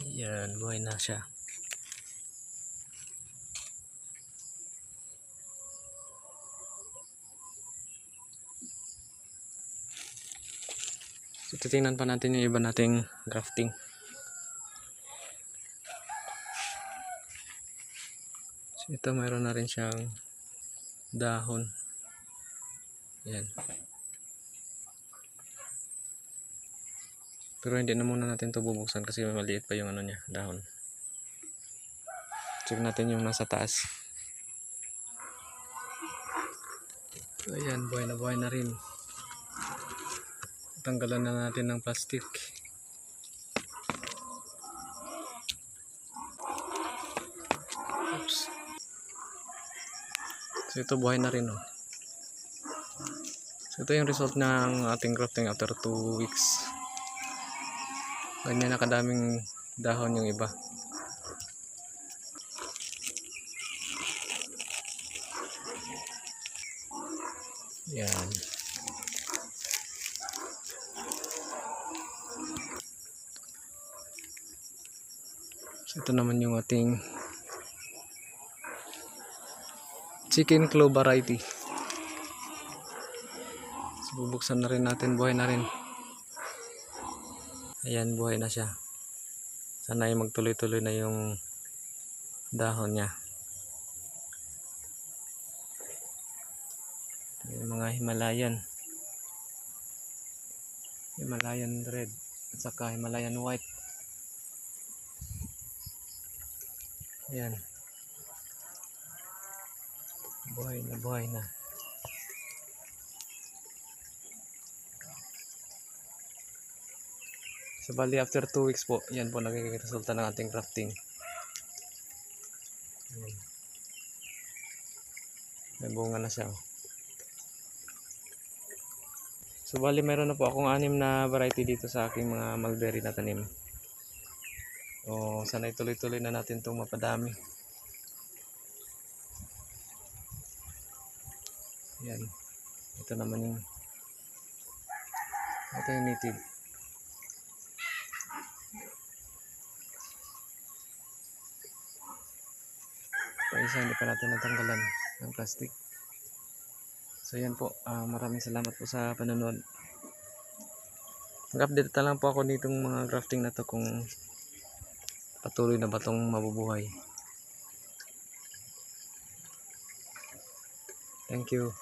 Yan, buhay na siya. So, titingnan pa natin yung iba nating grafting. So, ito mayroon na rin siyang dahon. Yan. Pero hindi na muna natin ito bubuksan kasi maliit pa yung ano niya, dahon. Check natin yung nasa taas. So, ayan, buhay na rin. Tanggalan na natin ng plastic. Oops. So ito buhay na rin, oh. So ito yung result ng ating grafting after 2 weeks. Ganyan nakadaming dahon yung iba. Yan. So ito naman yung ating chicken claw variety. So bubuksan na rin natin, buhay na rin. Ayan, buhay na siya. Sana ay magtuloy-tuloy na yung dahon niya. Yung mga Himalayan red at saka Himalayan white. Ayan, buhay na. So bali after 2 weeks po, yan po nagiging resulta ng ating crafting. May bunga na siya. So bali meron na po akong 6 na variety dito sa aking mga mulberry na tanim. O sana ituloy-tuloy na natin itong mapadami. Yan. Ito naman yung native. Isa hindi pa natin natanggalan ng plastic. So yan po, maraming salamat po sa panonood. Mag-update na lang po ako nitong mga grafting na to kung patuloy na ba itong mabubuhay. Thank you.